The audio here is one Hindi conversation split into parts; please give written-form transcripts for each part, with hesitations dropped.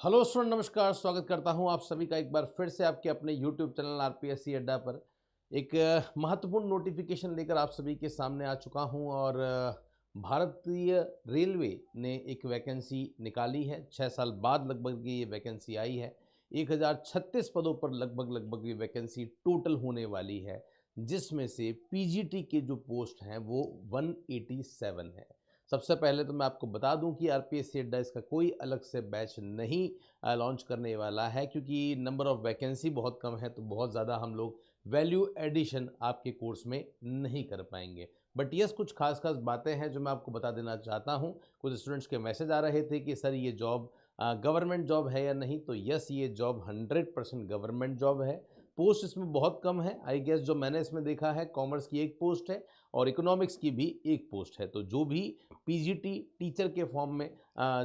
हेलो स्टूडेंट, नमस्कार। स्वागत करता हूं आप सभी का एक बार फिर से आपके अपने यूट्यूब चैनल आरपीएससी अड्डा पर। एक महत्वपूर्ण नोटिफिकेशन लेकर आप सभी के सामने आ चुका हूं और भारतीय रेलवे ने एक वैकेंसी निकाली है। 6 साल बाद लगभग ये वैकेंसी आई है। 1036 पदों पर लगभग ये वैकेंसी टोटल होने वाली है, जिसमें से पीजीटी के जो पोस्ट हैं वो 187 है। सबसे पहले तो मैं आपको बता दूं कि आरपीएससी अड्डा इसका कोई अलग से बैच नहीं लॉन्च करने वाला है, क्योंकि नंबर ऑफ वैकेंसी बहुत कम है, तो बहुत ज़्यादा हम लोग वैल्यू एडिशन आपके कोर्स में नहीं कर पाएंगे। बट यस, कुछ खास खास बातें हैं जो मैं आपको बता देना चाहता हूं। कुछ स्टूडेंट्स के मैसेज आ रहे थे कि सर ये जॉब गवर्नमेंट जॉब है या नहीं, तो यस, ये जॉब 100% गवर्नमेंट जॉब है। पोस्ट इसमें बहुत कम है। आई गेस जो मैंने इसमें देखा है, कॉमर्स की एक पोस्ट है और इकोनॉमिक्स की भी एक पोस्ट है। तो जो भी पीजीटी टीचर के फॉर्म में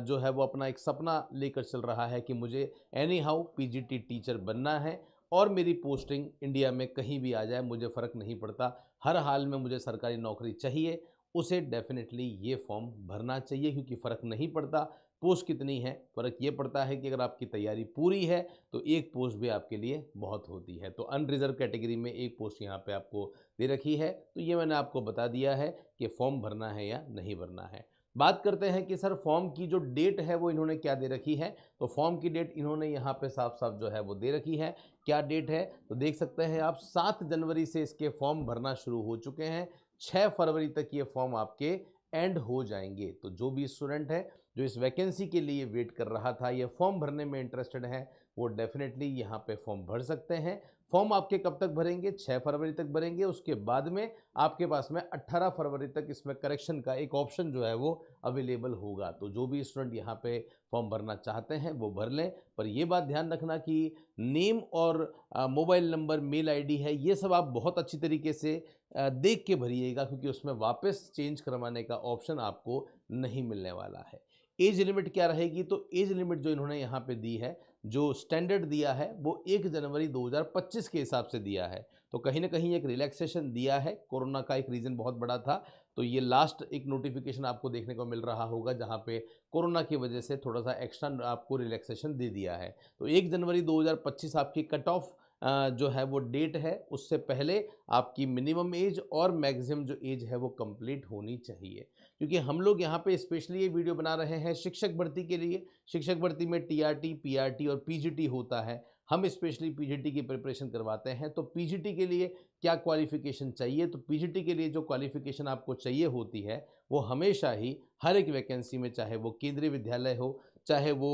जो है वो अपना एक सपना लेकर चल रहा है कि मुझे एनी हाउ पीजीटी टीचर बनना है और मेरी पोस्टिंग इंडिया में कहीं भी आ जाए, मुझे फ़र्क नहीं पड़ता, हर हाल में मुझे सरकारी नौकरी चाहिए, उसे डेफिनेटली ये फॉर्म भरना चाहिए। क्योंकि फ़र्क नहीं पड़ता पोस्ट कितनी है, फ़र्क ये पड़ता है कि अगर आपकी तैयारी पूरी है तो एक पोस्ट भी आपके लिए बहुत होती है। तो अनरिजर्व कैटेगरी में एक पोस्ट यहाँ पे आपको दे रखी है, तो ये मैंने आपको बता दिया है कि फॉर्म भरना है या नहीं भरना है। बात करते हैं कि सर फॉर्म की जो डेट है वो इन्होंने क्या दे रखी है। तो फॉर्म की डेट इन्होंने यहाँ पे साफ साफ जो है वो दे रखी है। क्या डेट है तो देख सकते हैं आप, 7 जनवरी से इसके फॉर्म भरना शुरू हो चुके हैं। 6 फरवरी तक ये फॉर्म आपके एंड हो जाएंगे। तो जो भी स्टूडेंट है जो इस वैकेंसी के लिए वेट कर रहा था, ये फॉर्म भरने में इंटरेस्टेड है, वो डेफिनेटली यहाँ पे फॉर्म भर सकते हैं। फॉर्म आपके कब तक भरेंगे? 6 फरवरी तक भरेंगे। उसके बाद में आपके पास में 18 फरवरी तक इसमें करेक्शन का एक ऑप्शन जो है वो अवेलेबल होगा। तो जो भी स्टूडेंट यहाँ पे फॉर्म भरना चाहते हैं वो भर लें। पर ये बात ध्यान रखना कि नेम और मोबाइल नंबर, मेल आईडी है, ये सब आप बहुत अच्छी तरीके से देख के भरिएगा, क्योंकि उसमें वापस चेंज करवाने का ऑप्शन आपको नहीं मिलने वाला है। एज लिमिट क्या रहेगी? तो एज लिमिट जो इन्होंने यहाँ पे दी है, जो स्टैंडर्ड दिया है, वो 1 जनवरी 2025 के हिसाब से दिया है। तो कहीं ना कहीं एक रिलैक्सेशन दिया है। कोरोना का एक रीज़न बहुत बड़ा था, तो ये लास्ट एक नोटिफिकेशन आपको देखने को मिल रहा होगा जहाँ पे कोरोना की वजह से थोड़ा सा एक्स्ट्रा आपको रिलैक्सेशन दे दिया है। तो 1 जनवरी 2025 आपकी कट ऑफ जो है वो डेट है। उससे पहले आपकी मिनिमम एज और मैक्सिमम जो एज है वो कंप्लीट होनी चाहिए। क्योंकि हम लोग यहाँ पे स्पेशली ये वीडियो बना रहे हैं शिक्षक भर्ती के लिए। शिक्षक भर्ती में टीआरटी, पीआरटी और पीजीटी होता है। हम स्पेशली पीजीटी की प्रिपरेशन करवाते हैं। तो पीजीटी के लिए क्या क्वालिफिकेशन चाहिए? तो पीजीटी के लिए जो क्वालिफिकेशन आपको चाहिए होती है वो हमेशा ही हर एक वैकेंसी में, चाहे वो केंद्रीय विद्यालय हो, चाहे वो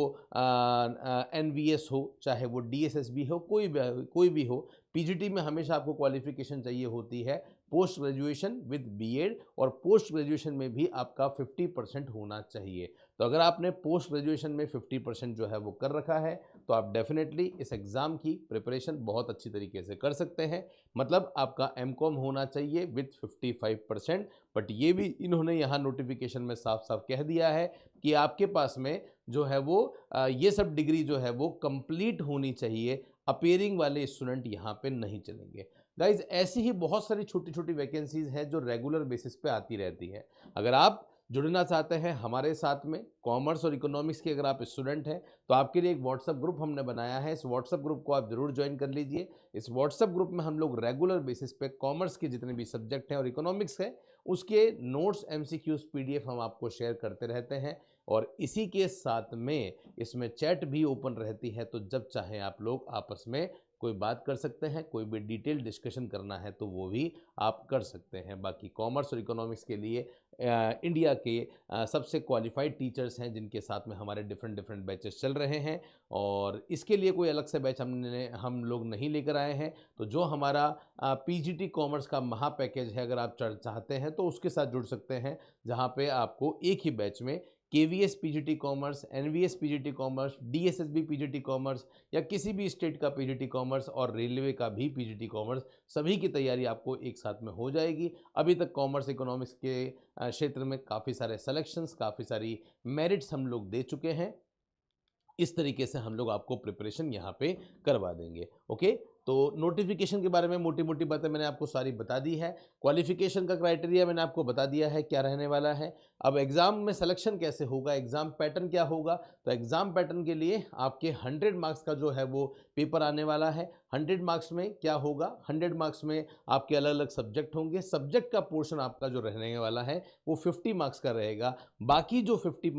एनवीएस हो, चाहे वो डीएसएसबी हो, कोई भी हो, पीजीटी में हमेशा आपको क्वालिफिकेशन चाहिए होती है पोस्ट ग्रेजुएशन विद बीएड, और पोस्ट ग्रेजुएशन में भी आपका 50% होना चाहिए। तो अगर आपने पोस्ट ग्रेजुएशन में 50% जो है वो कर रखा है, तो आप डेफिनेटली इस एग्ज़ाम की प्रिपरेशन बहुत अच्छी तरीके से कर सकते हैं। मतलब आपका एमकॉम होना चाहिए विथ 55%। बट ये भी इन्होंने यहाँ नोटिफिकेशन में साफ साफ कह दिया है कि आपके पास में जो है वो ये सब डिग्री जो है वो कंप्लीट होनी चाहिए। अपेयरिंग वाले स्टूडेंट यहाँ पे नहीं चलेंगे। गाइज, ऐसी ही बहुत सारी छोटी छोटी वैकेंसीज हैं जो रेगुलर बेसिस पे आती रहती है। अगर आप जुड़ना चाहते हैं हमारे साथ में, कॉमर्स और इकोनॉमिक्स के अगर आप स्टूडेंट हैं, तो आपके लिए एक व्हाट्सएप ग्रुप हमने बनाया है। इस व्हाट्सएप ग्रुप को आप जरूर ज्वाइन कर लीजिए। इस व्हाट्सएप ग्रुप में हम लोग रेगुलर बेसिस पे कॉमर्स के जितने भी सब्जेक्ट हैं और इकोनॉमिक्स है, उसके नोट्स, एमसीक्यूज, पीडीएफ हम आपको शेयर करते रहते हैं। और इसी के साथ में इसमें चैट भी ओपन रहती है, तो जब चाहें आप लोग आपस में कोई बात कर सकते हैं, कोई भी डिटेल डिस्कशन करना है तो वो भी आप कर सकते हैं। बाकी कॉमर्स और इकोनॉमिक्स के लिए इंडिया के सबसे क्वालिफाइड टीचर्स हैं, जिनके साथ में हमारे डिफरेंट डिफरेंट बैचेस चल रहे हैं, और इसके लिए कोई अलग से बैच हम लोग नहीं लेकर आए हैं। तो जो हमारा पीजीटी कॉमर्स का महा पैकेज है, अगर आप चाहते हैं तो उसके साथ जुड़ सकते हैं, जहां पे आपको एक ही बैच में KVS PGT commerce, NVS PGT commerce, DSSB PGT commerce, या किसी भी स्टेट का पीजीटी कॉमर्स और रेलवे का भी पीजीटी कॉमर्स, सभी की तैयारी आपको एक साथ में हो जाएगी। अभी तक कॉमर्स इकोनॉमिक्स के क्षेत्र में काफ़ी सारे सिलेक्शंस, काफ़ी सारी मेरिट्स हम लोग दे चुके हैं। इस तरीके से हम लोग आपको प्रिपरेशन यहाँ पे करवा देंगे। ओके, तो नोटिफिकेशन के बारे में मोटी मोटी बातें मैंने आपको सारी बता दी है। क्वालिफिकेशन का क्राइटेरिया मैंने आपको बता दिया है क्या रहने वाला है। अब एग्ज़ाम में सिलेक्शन कैसे होगा, एग्ज़ाम पैटर्न क्या होगा, तो एग्ज़ाम पैटर्न के लिए आपके 100 मार्क्स का जो है वो पेपर आने वाला है। 100 मार्क्स में क्या होगा, 100 मार्क्स में आपके अलग अलग सब्जेक्ट होंगे। सब्जेक्ट का पोर्शन आपका जो रहने वाला है वो 50 मार्क्स का रहेगा। बाकी जो 50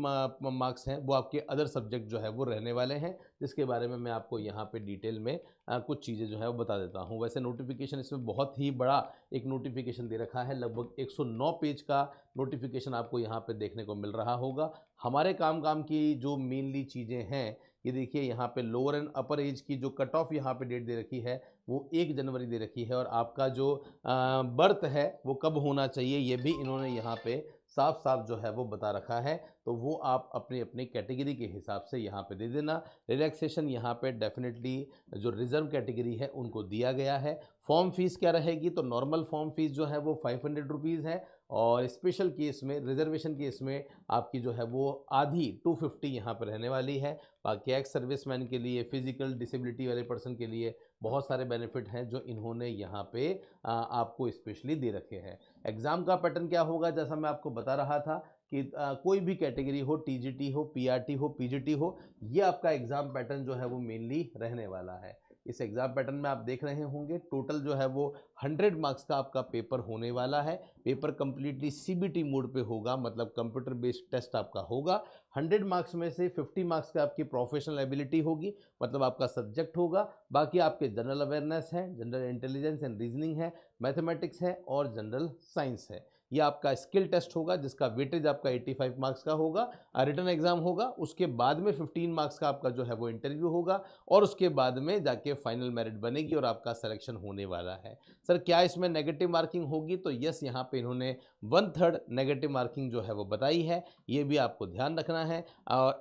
मार्क्स हैं वो आपके अदर सब्जेक्ट जो है वो रहने वाले हैं, जिसके बारे में मैं आपको यहाँ पे डिटेल में कुछ चीज़ें जो है वो बता देता हूँ। वैसे नोटिफिकेशन इसमें बहुत ही बड़ा एक नोटिफिकेशन दे रखा है, लगभग 109 पेज का नोटिफिकेशन आपको यहाँ पे देखने को मिल रहा होगा। हमारे काम की जो मेनली चीज़ें हैं, ये देखिए यहाँ पे लोअर एंड अपर एज की जो कट ऑफ यहाँ पे डेट दे रखी है वो 1 जनवरी दे रखी है, और आपका जो बर्थ है वो कब होना चाहिए ये भी इन्होंने यहाँ पे साफ साफ जो है वो बता रखा है। तो वो आप अपनी अपनी कैटेगरी के हिसाब से यहाँ पे दे देना। रिलैक्सेशन यहाँ पे डेफिनेटली जो रिजर्व कैटेगरी है उनको दिया गया है। फॉर्म फीस क्या रहेगी, तो नॉर्मल फॉर्म फीस जो है वो 500 रुपीज़ है, और स्पेशल केस में, रिजर्वेशन केस में आपकी जो है वो आधी 250 यहाँ पर रहने वाली है। बाकी एक्स सर्विसमैन के लिए, फिजिकल डिसेबिलिटी वाले पर्सन के लिए बहुत सारे बेनिफिट हैं जो इन्होंने यहाँ पे आपको स्पेशली दे रखे हैं। एग्ज़ाम का पैटर्न क्या होगा, जैसा मैं आपको बता रहा था कि कोई भी कैटेगरी हो, टीजीटी हो, पीआरटी हो, पीजीटी हो, ये आपका एग्ज़ाम पैटर्न जो है वो मेनली रहने वाला है। इस एग्ज़ाम पैटर्न में आप देख रहे होंगे टोटल जो है वो 100 मार्क्स का आपका पेपर होने वाला है। पेपर कंप्लीटली सीबीटी मोड पे होगा, मतलब कंप्यूटर बेस्ड टेस्ट आपका होगा। 100 मार्क्स में से 50 मार्क्स का आपकी प्रोफेशनल एबिलिटी होगी, मतलब आपका सब्जेक्ट होगा। बाकी आपके जनरल अवेयरनेस है, जनरल इंटेलिजेंस एंड रीजनिंग है, मैथमेटिक्स है और जनरल साइंस है। ये आपका स्किल टेस्ट होगा जिसका वेटेज आपका 85 मार्क्स का होगा। रिटन एग्जाम होगा, उसके बाद में 15 मार्क्स का आपका जो है वो इंटरव्यू होगा, और उसके बाद में जाके फाइनल मेरिट बनेगी और आपका सिलेक्शन होने वाला है। सर क्या इसमें नेगेटिव मार्किंग होगी, तो यस, यहाँ पे इन्होंने 1/3 नेगेटिव मार्किंग जो है वो बताई है, ये भी आपको ध्यान रखना है।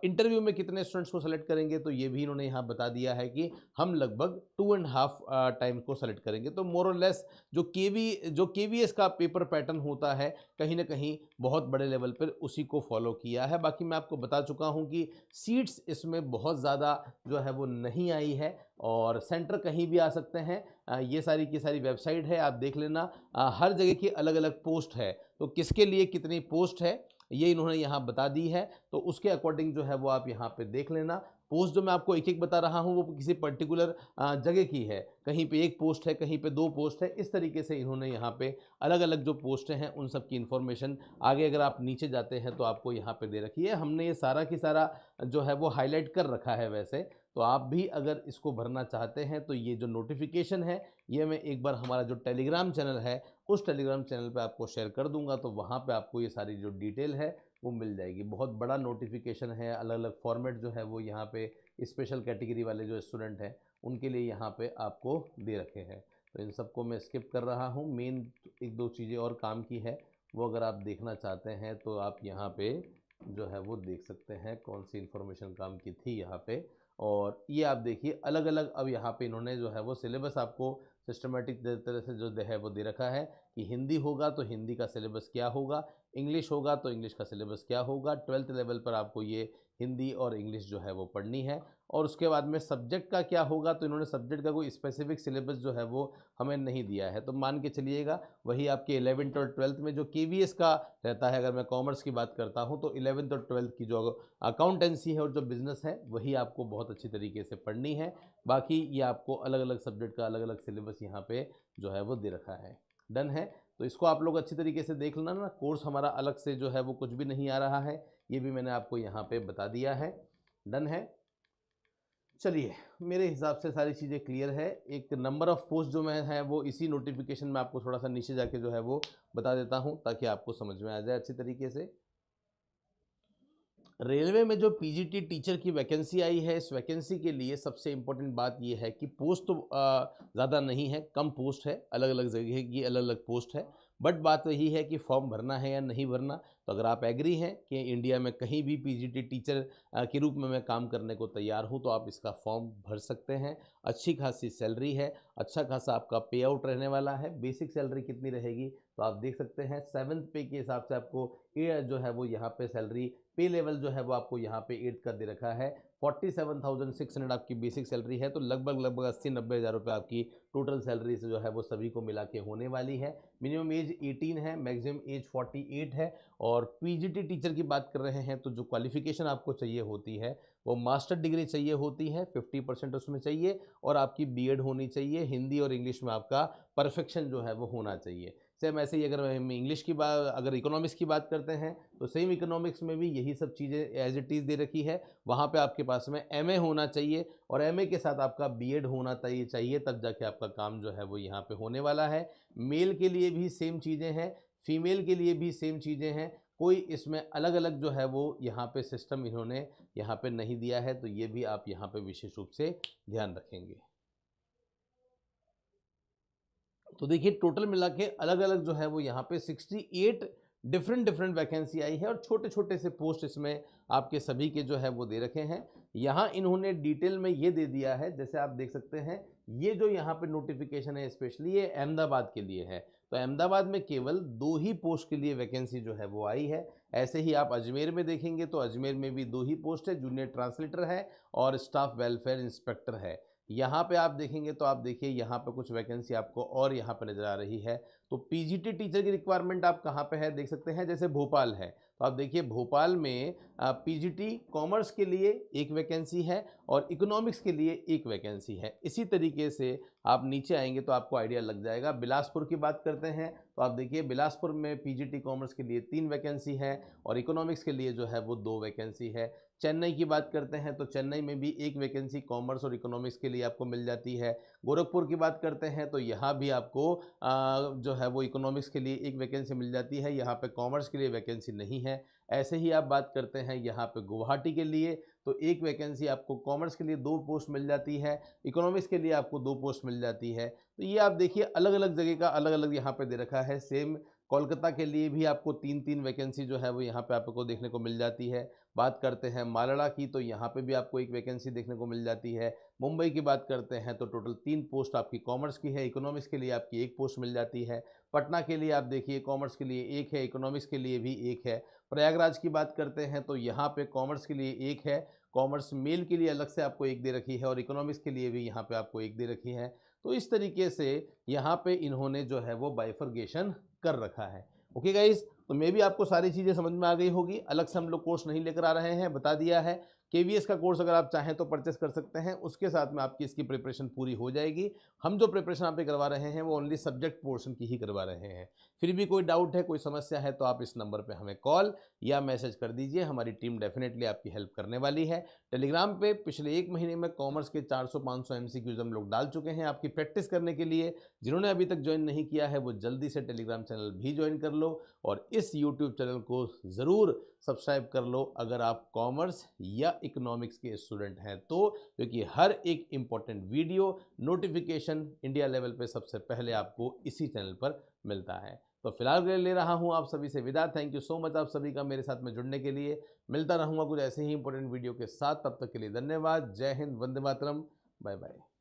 इंटरव्यू में कितने स्टूडेंट्स को सेलेक्ट करेंगे, तो ये भी इन्होंने यहाँ बता दिया है कि हम लगभग 2.5 टाइम को सेलेक्ट करेंगे। तो मोर और लेस जो केवीएस का पेपर पैटर्न होता है, कहीं ना कहीं बहुत बड़े लेवल पर उसी को फॉलो किया है। बाकी मैं आपको बता चुका हूं कि सीट्स इसमें बहुत ज़्यादा जो है वो नहीं आई है, और सेंटर कहीं भी आ सकते हैं। ये सारी की सारी वेबसाइट है, आप देख लेना। हर जगह की अलग अलग पोस्ट है, तो किसके लिए कितनी पोस्ट है ये इन्होंने यहाँ बता दी है, तो उसके अकॉर्डिंग जो है वो आप यहाँ पे देख लेना। पोस्ट जो मैं आपको एक एक बता रहा हूँ वो किसी पर्टिकुलर जगह की है, कहीं पे एक पोस्ट है, कहीं पे 2 पोस्ट है, इस तरीके से इन्होंने यहाँ पे अलग अलग जो पोस्टें हैं उन सब की इन्फॉर्मेशन आगे अगर आप नीचे जाते हैं तो आपको यहाँ पे दे रखी है। हमने ये सारा की सारा जो है वो हाईलाइट कर रखा है वैसे, तो आप भी अगर इसको भरना चाहते हैं तो ये जो नोटिफिकेशन है ये मैं एक बार हमारा जो टेलीग्राम चैनल है उस टेलीग्राम चैनल पे आपको शेयर कर दूंगा, तो वहाँ पे आपको ये सारी जो डिटेल है वो मिल जाएगी। बहुत बड़ा नोटिफिकेशन है, अलग अलग फॉर्मेट जो है वो यहाँ पे स्पेशल कैटेगरी वाले जो स्टूडेंट हैं उनके लिए यहाँ पे आपको दे रखे हैं। तो इन सबको मैं स्किप कर रहा हूँ। मेन 1-2 चीज़ें और काम की है, वो अगर आप देखना चाहते हैं तो आप यहाँ पे जो है वो देख सकते हैं कौन सी इन्फॉर्मेशन काम की थी यहाँ पे। और ये आप देखिए अलग अलग, अब यहाँ पे इन्होंने जो है वो सिलेबस आपको सिस्टमेटिक तरह से जो है वो दे रखा है कि हिंदी होगा तो हिंदी का सिलेबस क्या होगा, इंग्लिश होगा तो इंग्लिश का सिलेबस क्या होगा। 12th लेवल पर आपको ये हिंदी और इंग्लिश जो है वो पढ़नी है, और उसके बाद में सब्जेक्ट का क्या होगा, तो इन्होंने सब्जेक्ट का कोई स्पेसिफिक सिलेबस जो है वो हमें नहीं दिया है। तो मान के चलिएगा वही आपके 11th और 12th में जो केवीएस का रहता है, अगर मैं कॉमर्स की बात करता हूँ तो 11th और 12th की जो अकाउंटेंसी है और जो बिज़नेस है वही आपको बहुत अच्छी तरीके से पढ़नी है। बाकी ये आपको अलग अलग सब्जेक्ट का अलग अलग सिलेबस यहाँ पे जो है वो दे रखा है। डन है, तो इसको आप लोग अच्छी तरीके से देख लेना ना। कोर्स हमारा अलग से जो है वो कुछ भी नहीं आ रहा है, ये भी मैंने आपको यहाँ पे बता दिया है। डन है, चलिए मेरे हिसाब से सारी चीज़ें क्लियर है। एक नंबर ऑफ़ पोस्ट जो मैं है वो इसी नोटिफिकेशन में आपको थोड़ा सा नीचे जाके जो है वो बता देता हूँ ताकि आपको समझ में आ जाए अच्छी तरीके से। रेलवे में जो पीजीटी टीचर की वैकेंसी आई है, इस वैकेंसी के लिए सबसे इम्पोर्टेंट बात ये है कि पोस्ट तो ज़्यादा नहीं है, कम पोस्ट है, अलग अलग जगह की अलग अलग पोस्ट है। बट बात यही है कि फॉर्म भरना है या नहीं भरना। तो अगर आप एग्री हैं कि इंडिया में कहीं भी पीजीटी टीचर के रूप में मैं काम करने को तैयार हूँ, तो आप इसका फॉर्म भर सकते हैं। अच्छी खासी सैलरी है, अच्छा खासा आपका पे आउट रहने वाला है। बेसिक सैलरी कितनी रहेगी तो आप देख सकते हैं, 7th पे के हिसाब से आपको ये जो है वो यहाँ पे सैलरी पे लेवल जो है वो आपको यहाँ पे 8 का दे रखा है। 47,600 आपकी बेसिक सैलरी है, तो लगभग 80-90 हज़ार रुपये आपकी टोटल सैलरी से जो है वो सभी को मिला के होने वाली है। मिनिमम एज 18 है, मैक्सिमम एज 48 है। और पीजीटी टीचर की बात कर रहे हैं तो जो क्वालिफिकेशन आपको चाहिए होती है वो मास्टर डिग्री चाहिए होती है, 50% उसमें चाहिए, और आपकी बीएड होनी चाहिए। हिंदी और इंग्लिश में आपका परफेक्शन जो है वो होना चाहिए। सेम ऐसे ही अगर हम इंग्लिश की बात, अगर इकोनॉमिक्स की बात करते हैं तो सेम इकोनॉमिक्स में भी यही सब चीज़ें एज इट इज़ दे रखी है। वहाँ पे आपके पास में एमए होना चाहिए, और एमए के साथ आपका बीएड होना चाहिए, तब जाके आपका काम जो है वो यहाँ पे होने वाला है। मेल के लिए भी सेम चीज़ें हैं, फीमेल के लिए भी सेम चीज़ें हैं। कोई इसमें अलग अलग जो है वो यहाँ पे सिस्टम इन्होंने यहाँ पे नहीं दिया है, तो ये भी आप यहाँ पे विशेष रूप से ध्यान रखेंगे। तो देखिए टोटल मिला के अलग अलग जो है वो यहाँ पे 68 डिफरेंट वैकेंसी आई है, और छोटे छोटे से पोस्ट इसमें आपके सभी के जो है वो दे रखे हैं। यहाँ इन्होंने डिटेल में ये दे दिया है, जैसे आप देख सकते हैं, ये जो यहाँ पे नोटिफिकेशन है स्पेशली ये अहमदाबाद के लिए है। तो अहमदाबाद में केवल 2 ही पोस्ट के लिए वैकेंसी जो है वो आई है। ऐसे ही आप अजमेर में देखेंगे तो अजमेर में भी 2 ही पोस्ट है, जूनियर ट्रांसलेटर है और स्टाफ वेलफेयर इंस्पेक्टर है। यहाँ पे आप देखेंगे तो आप देखिए यहाँ पे कुछ वैकेंसी आपको और यहाँ पे नज़र आ रही है। तो पीजीटी टीचर की रिक्वायरमेंट आप कहाँ पे है देख सकते हैं, जैसे भोपाल है तो आप देखिए भोपाल में पीजीटी कॉमर्स के लिए एक वैकेंसी है और इकोनॉमिक्स के लिए एक वैकेंसी है। इसी तरीके से आप नीचे आएंगे तो आपको आइडिया लग जाएगा। बिलासपुर की बात करते हैं तो आप देखिए बिलासपुर में पीजीटी कॉमर्स के लिए 3 वैकेंसी है और इकोनॉमिक्स के लिए जो है वो 2 वैकेंसी है। चेन्नई की बात करते हैं तो चेन्नई में भी एक वैकेंसी कॉमर्स और इकोनॉमिक्स के लिए आपको मिल जाती है। गोरखपुर की बात करते हैं तो यहाँ भी आपको जो है वो इकोनॉमिक्स के लिए एक वैकेंसी मिल जाती है, यहाँ पे कॉमर्स के लिए वैकेंसी नहीं है। ऐसे ही आप बात करते हैं यहाँ पे गुवाहाटी के लिए तो एक वैकेंसी आपको कॉमर्स के लिए 2 पोस्ट मिल जाती है, इकोनॉमिक्स के लिए आपको 2 पोस्ट मिल जाती है। तो ये आप देखिए अलग अलग जगह का अलग अलग यहाँ पे दे रखा है। सेम कोलकाता के लिए भी आपको 3-3 वैकेंसी जो है वो यहाँ पे आपको देखने को मिल जाती है। बात करते हैं मालड़ा की तो यहाँ पे भी आपको एक वैकेंसी देखने को मिल जाती है। मुंबई की बात करते हैं तो टोटल 3 पोस्ट आपकी कॉमर्स की है, इकोनॉमिक्स के लिए आपकी 1 पोस्ट मिल जाती है। पटना के लिए आप देखिए कॉमर्स के लिए 1 है, इकोनॉमिक्स के लिए भी 1 है। प्रयागराज की बात करते हैं तो यहाँ पे कॉमर्स के लिए 1 है, कॉमर्स मेल के लिए अलग से आपको 1 दे रखी है और इकोनॉमिक्स के लिए भी यहाँ पे आपको 1 दे रखी है। तो इस तरीके से यहाँ पे इन्होंने जो है वो बाइफरगेशन कर रखा है। ओके गाइज, तो मे भी आपको सारी चीज़ें समझ में आ गई होगी। अलग से हम लोग कोर्स नहीं लेकर आ रहे हैं, बता दिया है। केवीएस का कोर्स अगर आप चाहें तो परचेस कर सकते हैं, उसके साथ में आपकी इसकी प्रिपरेशन पूरी हो जाएगी। हम जो प्रिपरेशन आप पे करवा रहे हैं वो ओनली सब्जेक्ट पोर्शन की ही करवा रहे हैं। फिर भी कोई डाउट है, कोई समस्या है तो आप इस नंबर पे हमें कॉल या मैसेज कर दीजिए, हमारी टीम डेफिनेटली आपकी हेल्प करने वाली है। टेलीग्राम पे पिछले 1 महीने में कॉमर्स के 400-500 MCQs हम लोग डाल चुके हैं आपकी प्रैक्टिस करने के लिए। जिन्होंने अभी तक ज्वाइन नहीं किया है वो जल्दी से टेलीग्राम चैनल भी ज्वाइन कर लो और इस यूट्यूब चैनल को ज़रूर सब्सक्राइब कर लो अगर आप कॉमर्स या इकोनॉमिक्स के स्टूडेंट हैं तो, क्योंकि हर एक important video notification India level पे सबसे पहले आपको इसी चैनल पर मिलता है। तो फिलहाल ले रहा हूं आप सभी से विदा। थैंक यू सो मच आप सभी का मेरे साथ में जुड़ने के लिए। मिलता रहूंगा कुछ ऐसे ही इंपॉर्टेंट वीडियो के साथ, तब तक के लिए धन्यवाद। जय हिंद, वंदे मातरम, बाय बाय।